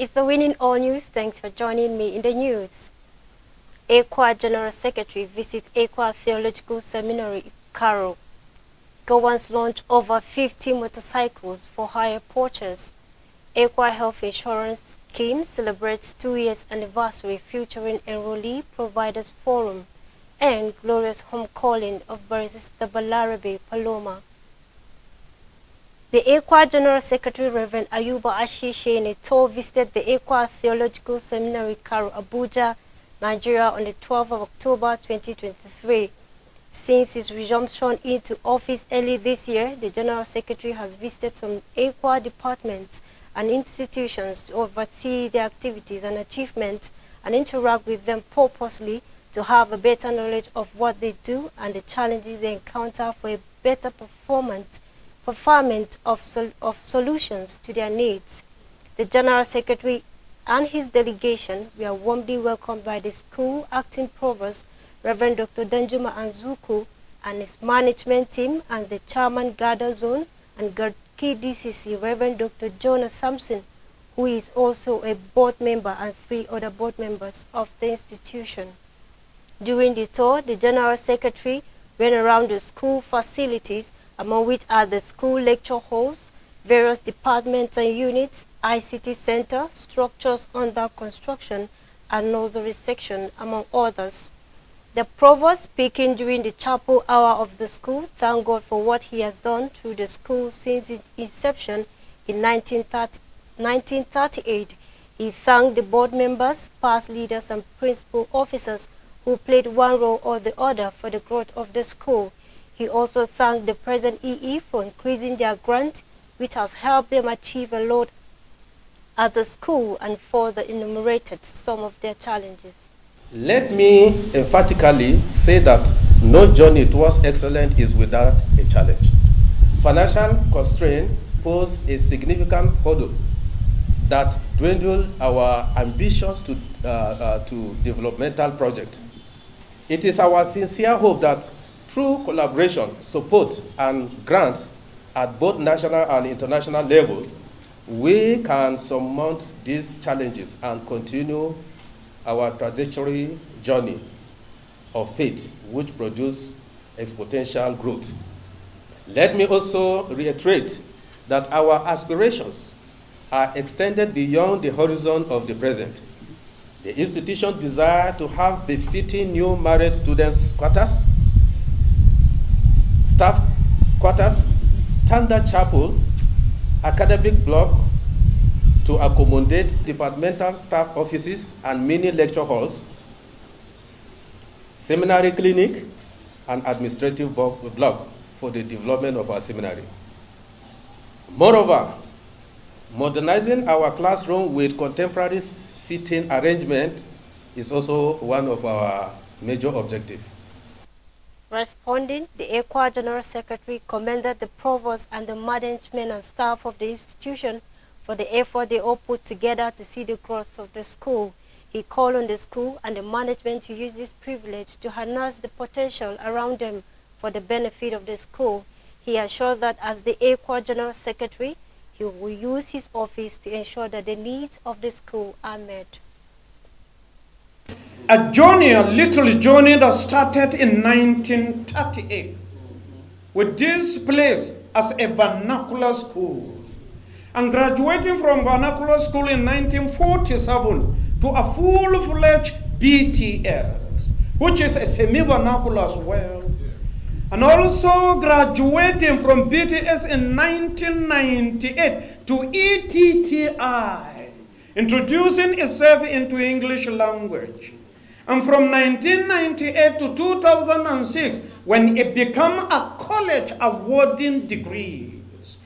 It's the Winning All News. Thanks for joining me in the news. ECWA General Secretary visits ECWA Theological Seminary, Cairo. Gowans launch over 50 motorcycles for hire purchase. ECWA Health Insurance Scheme celebrates 2 years anniversary featuring Enrollee Providers Forum and glorious homecalling of Barrister Balarabe Paloma. The ECWA General Secretary Reverend Ayuba Ashishe in a tour visited the ECWA Theological Seminary, Cairo, Abuja, Nigeria on the 12th of October 2023. Since his resumption into office early this year, the General Secretary has visited some ECWA departments and institutions to oversee their activities and achievements and interact with them purposely to have a better knowledge of what they do and the challenges they encounter for a better performance of solutions to their needs. The General Secretary and his delegation were warmly welcomed by the school acting provost, Reverend Dr. Danjuma Anzuku, and his management team, and the chairman Gada Zone and Garki DCC, Reverend Dr. Jonah Sampson, who is also a board member, and 3 other board members of the institution. During the tour, the General Secretary went around the school facilities, among which are the school lecture halls, various departments and units, ICT center, structures under construction, and nursery section, among others. The provost, speaking during the chapel hour of the school, thanked God for what he has done through the school since its inception in 1938. He thanked the board members, past leaders, and principal officers who played one role or the other for the growth of the school. He also thanked the present EE for increasing their grant, which has helped them achieve a lot as a school, and further enumerated some of their challenges. Let me emphatically say that no journey towards excellence is without a challenge. Financial constraints pose a significant hurdle that dwindle our ambitions to developmental projects. It is our sincere hope that through collaboration, support, and grants at both national and international level, we can surmount these challenges and continue our trajectory journey of faith, which produce exponential growth. Let me also reiterate that our aspirations are extended beyond the horizon of the present. The institution desires to have befitting new married students' quarters, staff quarters, standard chapel, academic block to accommodate departmental staff offices and mini lecture halls, seminary clinic, and administrative block for the development of our seminary. Moreover, modernizing our classroom with contemporary seating arrangement is also one of our major objectives. Responding, the ECWA General Secretary commended the provost and the management and staff of the institution for the effort they all put together to see the growth of the school. He called on the school and the management to use this privilege to harness the potential around them for the benefit of the school. He assured that as the ECWA General Secretary, he will use his office to ensure that the needs of the school are met. A little journey that started in 1938 with this place as a vernacular school, and graduating from vernacular school in 1947 to a full-fledged BTS, which is a semi-vernacular as well, and also graduating from BTS in 1998 to ETTI, introducing itself into English language. And from 1998 to 2006, when it became a college awarding degrees.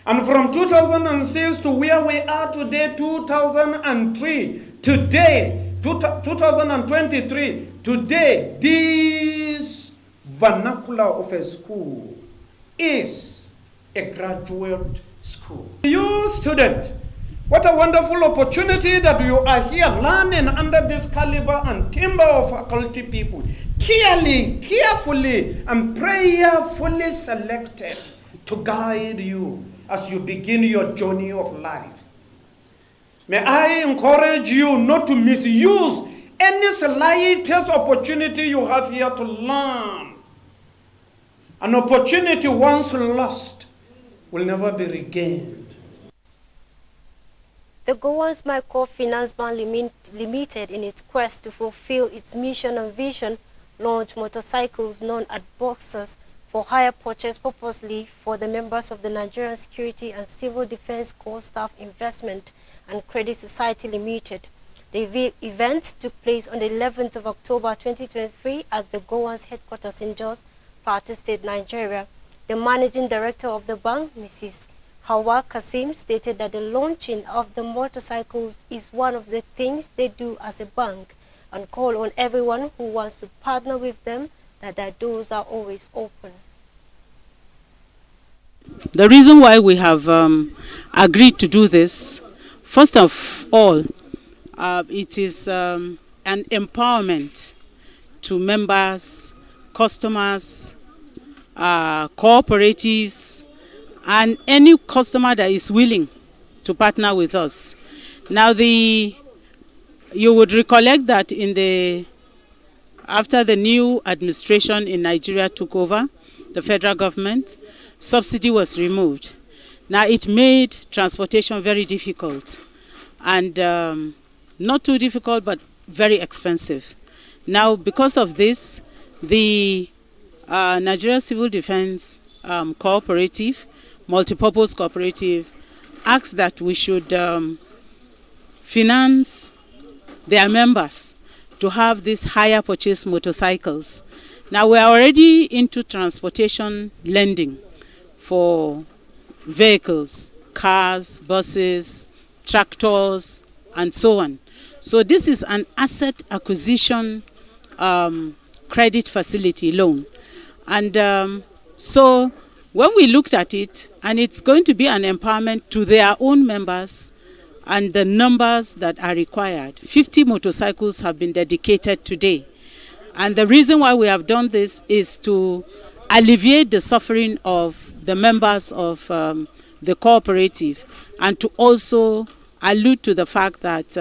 And from 2006 to where we are today, 2023, today, this vernacular of a school is a graduate school. You student, what a wonderful opportunity that you are here learning under this caliber and timber of faculty people, carefully, and prayerfully selected to guide you as you begin your journey of life. May I encourage you not to misuse any slightest opportunity you have here to learn. An opportunity once lost will never be regained. The Gowans Microfinance Bank Limited, in its quest to fulfill its mission and vision, launched motorcycles known as Boxers for hire purchase purposely for the members of the Nigerian Security and Civil Defense Corps Staff Investment and Credit Society Limited. The event took place on the 11th of October 2023 at the Gowans headquarters in Jos, Plateau State, Nigeria. The managing director of the bank, Mrs. Hawa Kasim, stated that the launching of the motorcycles is one of the things they do as a bank, and call on everyone who wants to partner with them that their doors are always open. The reason why we have agreed to do this, first of all, it is an empowerment to members, customers, cooperatives, and any customer that is willing to partner with us. Now, you would recollect that after the new administration in Nigeria took over, the federal government, subsidy was removed. Now, it made transportation very difficult, and not too difficult, but very expensive. Now, because of this, the Nigeria Civil Defense Cooperative, multipurpose cooperative, asked that we should finance their members to have these hire purchase motorcycles. Now, we are already into transportation lending for vehicles, cars, buses, tractors, and so on. So this is an asset acquisition credit facility loan. And so when we looked at it, and it's going to be an empowerment to their own members and the numbers that are required. 50 motorcycles have been dedicated today. And the reason why we have done this is to alleviate the suffering of the members of the cooperative, and to also allude to the fact that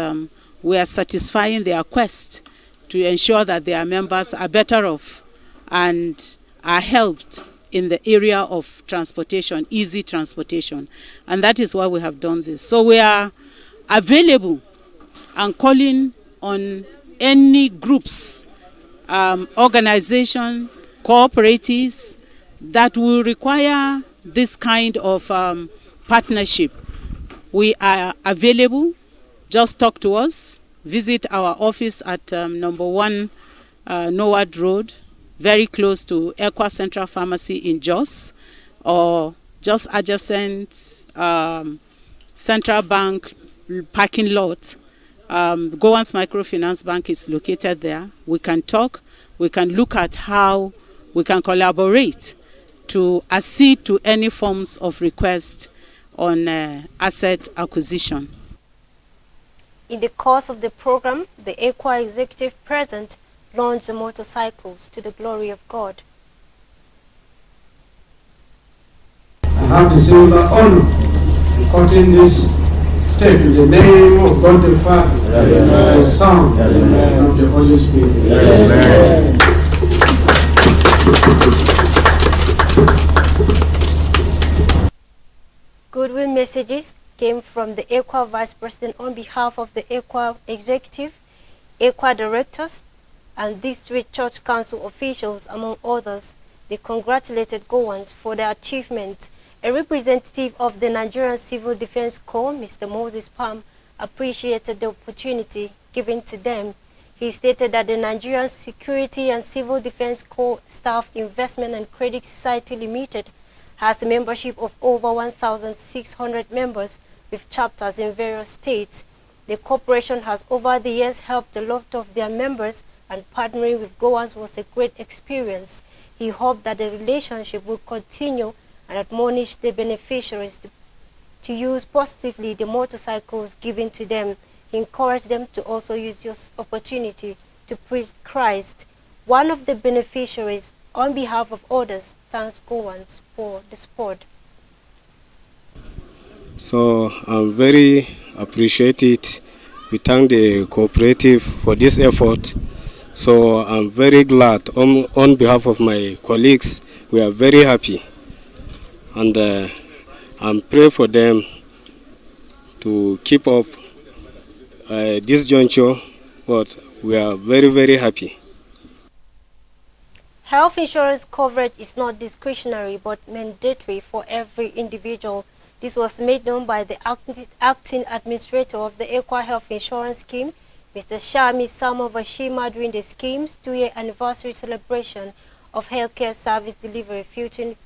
we are satisfying their quest to ensure that their members are better off and are helped in the area of transportation, easy transportation. And that is why we have done this. So we are available and calling on any groups, organization, cooperatives that will require this kind of partnership. We are available. Just talk to us. Visit our office at number 1 Nowad Road, very close to Equa Central Pharmacy in Jos, or just adjacent Central Bank parking lot. Gowans Microfinance Bank is located there. We can talk. We can look at how we can collaborate to accede to any forms of request on asset acquisition. In the course of the program, the Equa executive president launched the motorcycles to the glory of God. I have the silver honor of cutting this tape in the name of God the Father, the Son, and of the Holy Spirit. Amen. Goodwill messages came from the Equa Vice President on behalf of the Equa Executive, Equa Directors, and District Church Council officials, among others. They congratulated Gowans for their achievement. A representative of the Nigerian Civil Defense Corps, Mr. Moses Palm, appreciated the opportunity given to them. He stated that the Nigerian Security and Civil Defense Corps Staff Investment and Credit Society Limited has a membership of over 1,600 members with chapters in various states. The corporation has over the years helped a lot of their members, and partnering with Gowans was a great experience. He hoped that the relationship will continue and admonish the beneficiaries to use positively the motorcycles given to them. He encouraged them to also use this opportunity to preach Christ. One of the beneficiaries, on behalf of others, thanks Gowans for the support. So I'm very appreciate it. We thank the cooperative for this effort. So I'm very glad. On behalf of my colleagues, we are very happy. And I'm praying for them to keep up this juncture, but we are very, very happy. Health insurance coverage is not discretionary but mandatory for every individual. This was made known by the acting administrator of the EQUA Health Insurance Scheme, Mr. Shami Samovashima, during the scheme's 2-year anniversary celebration of healthcare service delivery featuring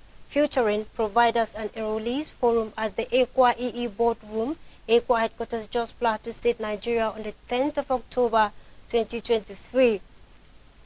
providers and enrollees forum at the EQUA EE boardroom, EQUA headquarters, Jos Plateau State, Nigeria, on the 10th of October 2023.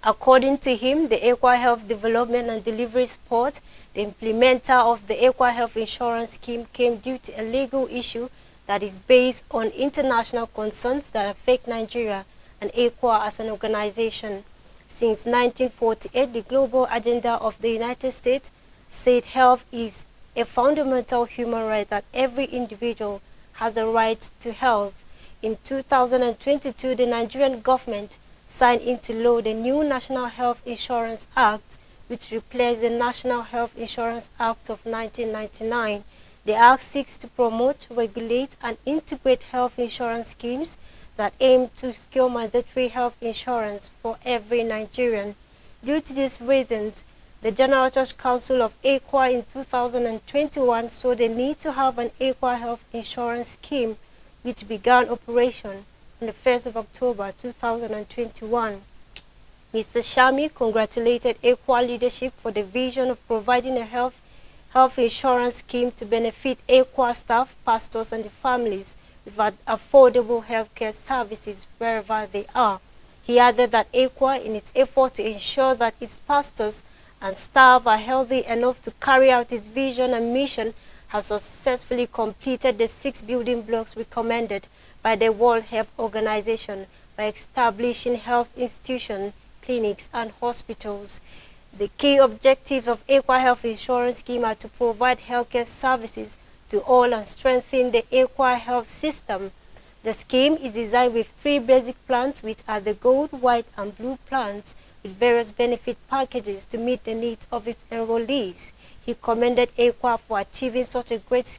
According to him, the EQUA Health Development and Delivery Support, the implementer of the EQUA Health Insurance Scheme, came due to a legal issue that is based on international concerns that affect Nigeria and EQUA as an organization. Since 1948, the global agenda of the United States said health is a fundamental human right, that every individual has a right to health. In 2022, the Nigerian government signed into law the new National Health Insurance Act, which replaced the National Health Insurance Act of 1999. The Act seeks to promote, regulate, and integrate health insurance schemes that aim to secure mandatory health insurance for every Nigerian. Due to these reasons, the General Church Council of EQUA in 2021 saw the need to have an EQUA health insurance scheme, which began operation on the 1st of October 2021. Mr. Shami congratulated EQUA leadership for the vision of providing a health insurance scheme to benefit EQUA staff, pastors, and the families with affordable healthcare services wherever they are. He added that EQUA, in its effort to ensure that its pastors and staff are healthy enough to carry out its vision and mission, has successfully completed the 6 building blocks recommended by the World Health Organization by establishing health institutions, clinics, and hospitals. The key objectives of EQUA Health Insurance Scheme are to provide healthcare services to all and strengthen the EQUA health system. The scheme is designed with 3 basic plans, which are the gold, white, and blue plans, with various benefit packages to meet the needs of its enrollees. He commended EQUA for achieving such a great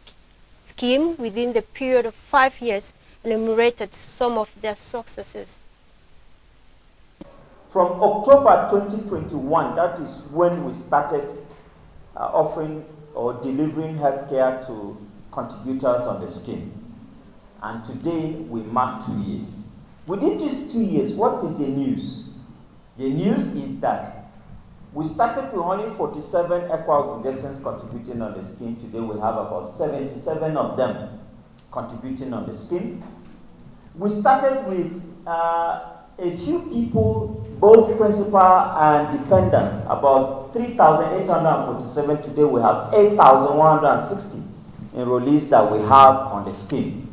scheme within the period of 5 years and enumerated some of their successes. From October 2021, that is when we started offering or delivering healthcare to contributors on the scheme. And today we mark 2 years. Within these 2 years, what is the news? The news is that we started with only 47 EQUA organizations contributing on the scheme. Today we have about 77 of them contributing on the scheme. We started with a few people, both principal and dependent, about 3,847. Today we have 8,160 enrollees that we have on the scheme.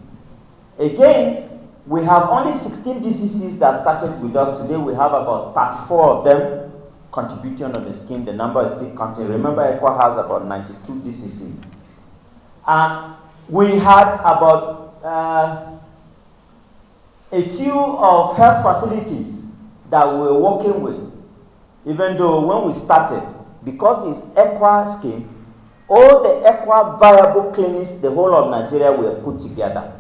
Again, we have only 16 DCCs that started with us. Today we have about 34 of them contributing on the scheme. The number is still counting. Remember, EQUA has about 92 DCCs. And we had about a few of health facilities that we were working with, even though when we started, because it's EQUA scheme, all the EQUA viable clinics, the whole of Nigeria, were put together.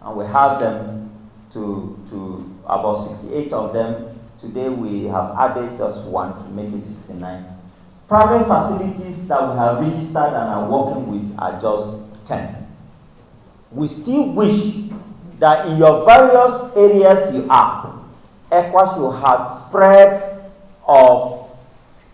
And we have them to about 68 of them. Today we have added just one to make it 69. Private facilities that we have registered and are working with are just 10. We still wish that in your various areas you are, EQUA should have spread of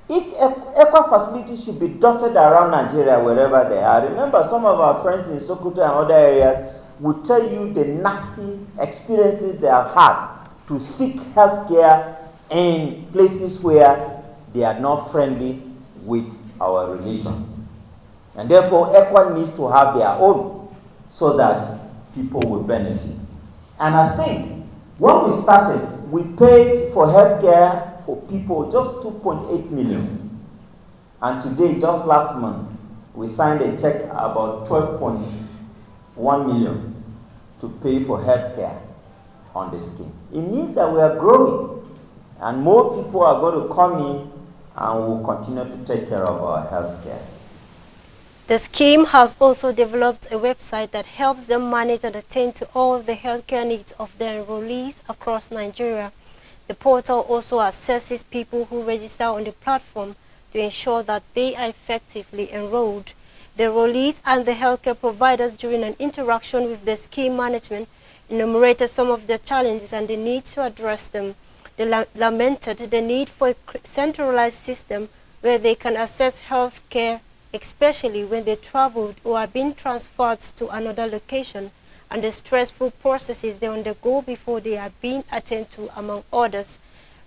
each EQUA facility should be dotted around Nigeria wherever they are. Remember, some of our friends in Sokoto and other areas will tell you the nasty experiences they have had to seek health care in places where they are not friendly with our religion. And therefore, EQUA needs to have their own so that people will benefit. And I think when we started, we paid for health care for people just 2.8 million. And today, just last month, we signed a check about 12.1 million to pay for healthcare on the scheme. It means that we are growing and more people are going to come in and will continue to take care of our healthcare. The scheme has also developed a website that helps them manage and attend to all the healthcare needs of their enrollees across Nigeria. The portal also assesses people who register on the platform to ensure that they are effectively enrolled. The enrollees and the healthcare providers, during an interaction with the scheme management, enumerated some of their challenges and the need to address them. They lamented the need for a centralized system where they can access healthcare, especially when they traveled or are being transferred to another location, and the stressful processes they undergo before they are being attended to, among others.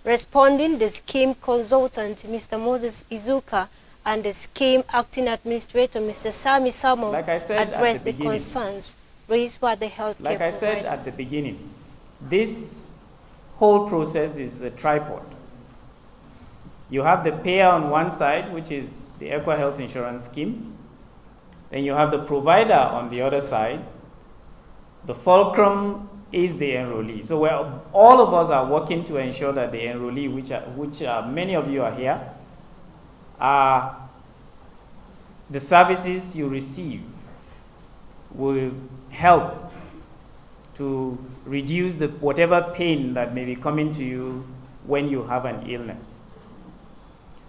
Responding, the scheme consultant, Mr. Moses Izuka, and the scheme acting administrator, Mr. Sami Samo, addressed the concerns raised by the healthcare providers. Like I said at the beginning, this whole process is a tripod. You have the payer on one side, which is the EQUA Health Insurance Scheme. Then you have the provider on the other side. The fulcrum is the enrollee. So all of us are working to ensure that the enrollee, which many of you are here, the services you receive will help to reduce whatever pain that may be coming to you when you have an illness.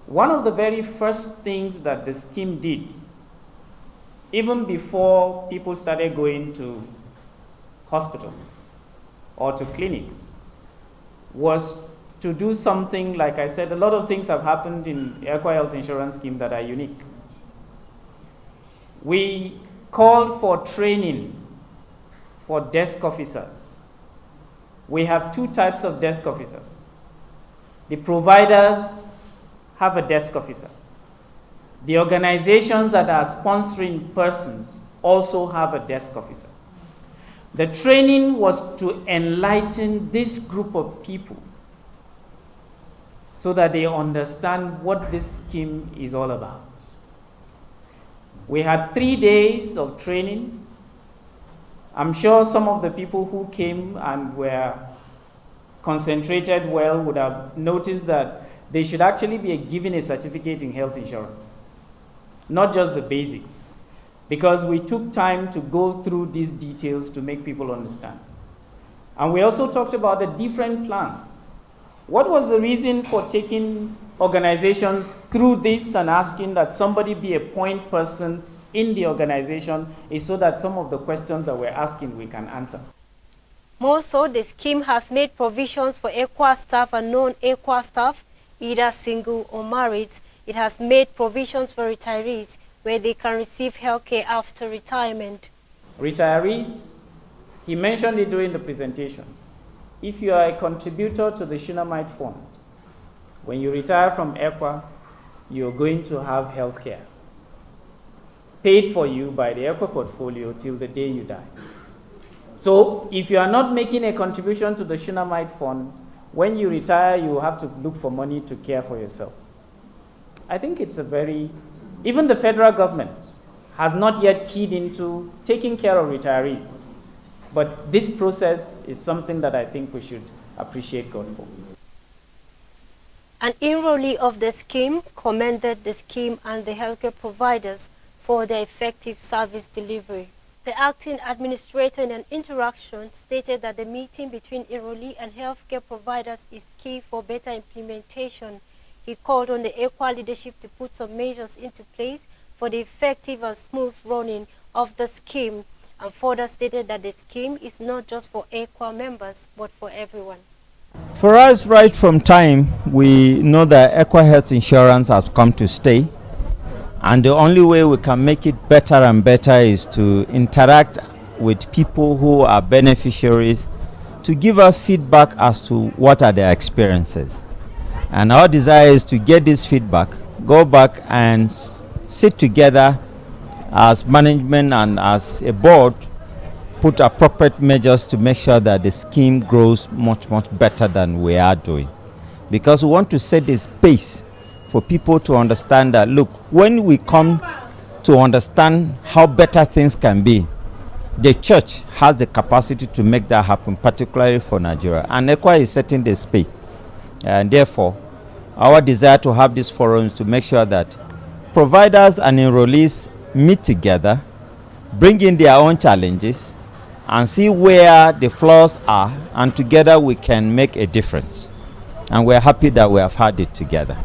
One of the very first things that the scheme did, even before people started going to hospital or to clinics, was to do something. Like I said, a lot of things have happened in EQUA Health Insurance Scheme that are unique. We called for training for desk officers. We have two types of desk officers. The providers have a desk officer. The organizations that are sponsoring persons also have a desk officer. The training was to enlighten this group of people so that they understand what this scheme is all about. We had 3 days of training. I'm sure some of the people who came and were concentrated well would have noticed that they should actually be given a certificate in health insurance, not just the basics, because we took time to go through these details to make people understand. And we also talked about the different plans. What was the reason for taking organizations through this and asking that somebody be a point person in the organization, is so that some of the questions that we're asking we can answer. More so, the scheme has made provisions for EQUA staff and non-EQUA staff, either single or married. It has made provisions for retirees where they can receive health care after retirement. Retirees, he mentioned it during the presentation. If you are a contributor to the Shunammite Fund, when you retire from EQUA, you're going to have health care paid for you by the EQUA portfolio till the day you die. So if you are not making a contribution to the Shunammite Fund, when you retire, you have to look for money to care for yourself. I think it's even the federal government has not yet keyed into taking care of retirees. But this process is something that I think we should appreciate God for. An enrollee of the scheme commended the scheme and the healthcare providers for their effective service delivery. The acting administrator, in an interaction, stated that the meeting between enrollee and healthcare providers is key for better implementation. He called on the EQUA leadership to put some measures into place for the effective and smooth running of the scheme, and further stated that the scheme is not just for EQUA members, but for everyone. For us, right from time, we know that EQUA Health Insurance has come to stay. And the only way we can make it better and better is to interact with people who are beneficiaries to give us feedback as to what are their experiences. And our desire is to get this feedback, go back and sit together as management and as a board, put appropriate measures to make sure that the scheme grows much, much better than we are doing. Because we want to set this pace for people to understand that, look, when we come to understand how better things can be, the church has the capacity to make that happen, particularly for Nigeria. And ECWA is setting the speed. And therefore, our desire to have these forums to make sure that providers and enrollees meet together, bring in their own challenges, and see where the flaws are, and together we can make a difference. And we're happy that we have had it together.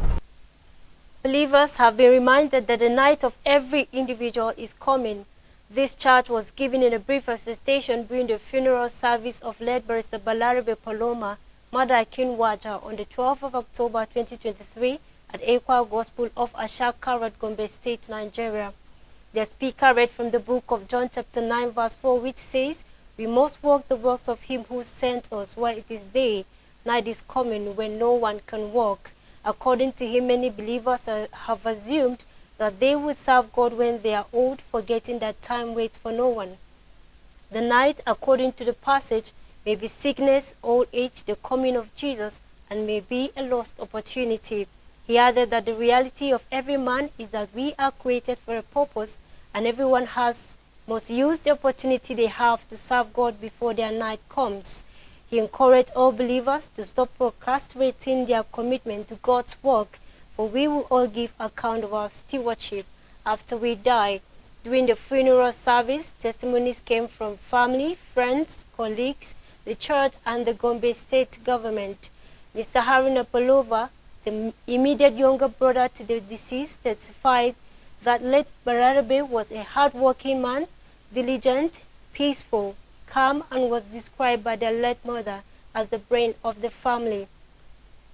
Believers have been reminded that the night of every individual is coming. This charge was given in a brief presentation during the funeral service of late Barrister Balarabe Paloma, Mother Akinwaja, on the 12th of October 2023 at ECWA Gospel of Ashaka Road, Gombe State, Nigeria. The speaker read from the book of John chapter 9 verse 4, which says, "We must walk the works of him who sent us while it is day. Night is coming when no one can walk." According to him, many believers have assumed that they will serve God when they are old, forgetting that time waits for no one. The night, according to the passage, may be sickness, old age, the coming of Jesus, and may be a lost opportunity. He added that the reality of every man is that we are created for a purpose, and everyone must use the opportunity they have to serve God before their night comes. He encouraged all believers to stop procrastinating their commitment to God's work, for we will all give account of our stewardship after we die. During the funeral service, testimonies came from family, friends, colleagues, the church, and the Gombe State government. Mr. Haruna Palova, the immediate younger brother to the deceased, testified that late Balarabe was a hard-working man, diligent, peaceful, calm, and was described by their late mother as the brain of the family.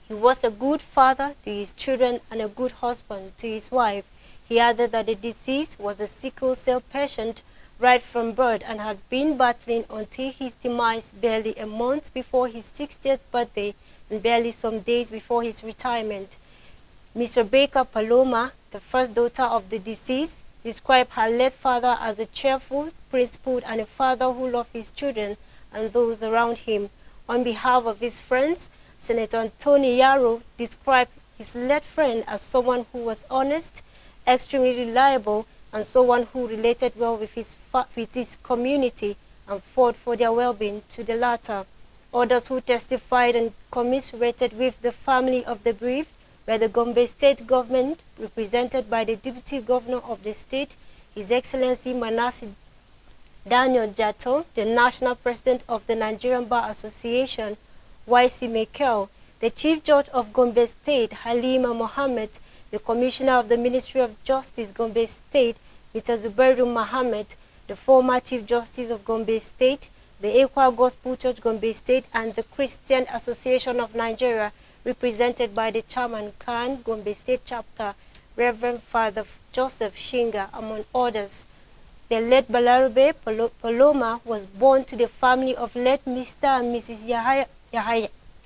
He was a good father to his children and a good husband to his wife. He added that the deceased was a sickle cell patient right from birth and had been battling until his demise barely a month before his 60th birthday and barely some days before his retirement. Ms. Rebecca Paloma, the first daughter of the deceased, described her late father as a cheerful, principled, and a father who loved his children and those around him. On behalf of his friends, Senator Anthony Yarrow described his late friend as someone who was honest, extremely reliable, and someone who related well with his community and fought for their well-being to the latter. Others who testified and commiserated with the family of the bereaved were the Gombe State government, represented by the Deputy Governor of the state, His Excellency Manasseh Daniel Jato, the National President of the Nigerian Bar Association, YC Mekel, the Chief Judge of Gombe State, Halima Mohammed, the Commissioner of the Ministry of Justice, Gombe State, Mr. Zubairu Mohammed, the former Chief Justice of Gombe State, the ECWA Gospel Church Gombe State, and the Christian Association of Nigeria, represented by the Chairman Khan, Gombe State Chapter, Reverend Father Joseph Shinga, among others. The late Balarabe Paloma was born to the family of late Mr. and Mrs.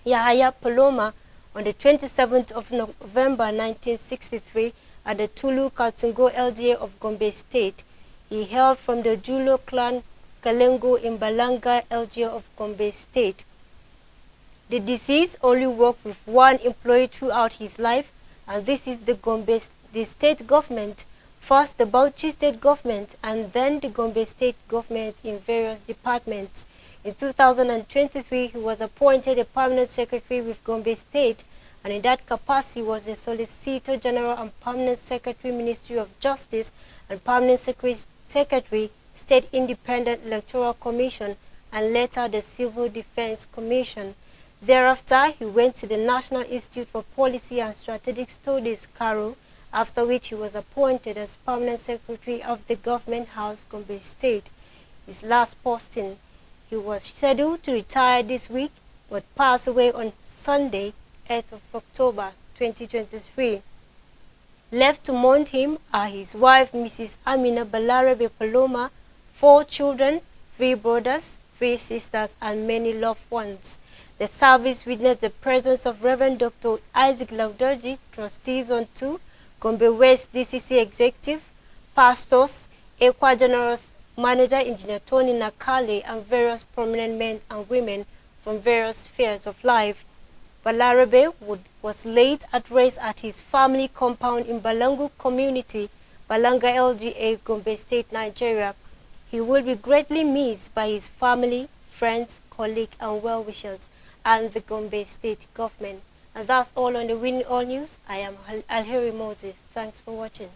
Yahaya Paloma on the 27th of November 1963 at the Tulu Kaltungo LDA of Gombe State. He hailed from the Julo clan Kalengo in Balanga LGA of Gombe State. The deceased only worked with one employee throughout his life, and this is the state government, first the Bauchi state government, and then the Gombe state government in various departments. In 2023, he was appointed a permanent secretary with Gombe State, and in that capacity was the Solicitor General and Permanent Secretary, Ministry of Justice, and Permanent Secretary, State Independent Electoral Commission, and later the Civil Defense Commission. Thereafter, he went to the National Institute for Policy and Strategic Studies, CARO, after which he was appointed as Permanent Secretary of the Government House, Gombe State. His last posting, he was scheduled to retire this week, but passed away on Sunday, 8th of October 2023. Left to mourn him are his wife, Mrs. Amina Balarabe Paloma, 4 children, 3 brothers, 3 sisters, and many loved ones. The service witnessed the presence of Reverend Dr. Isaac Lauderji, trustees on 2, Gombe West DCC executive, pastors, ECWA General Manager Engineer Tony Nakale, and various prominent men and women from various spheres of life. Balarabe was laid at rest at his family compound in Balangu community, Balanga LGA, Gombe State, Nigeria. He will be greatly missed by his family, friends, colleagues, and well-wishers, and the Gombe State government. And that's all on the Winning All News. I am Alheri Moses. Thanks for watching.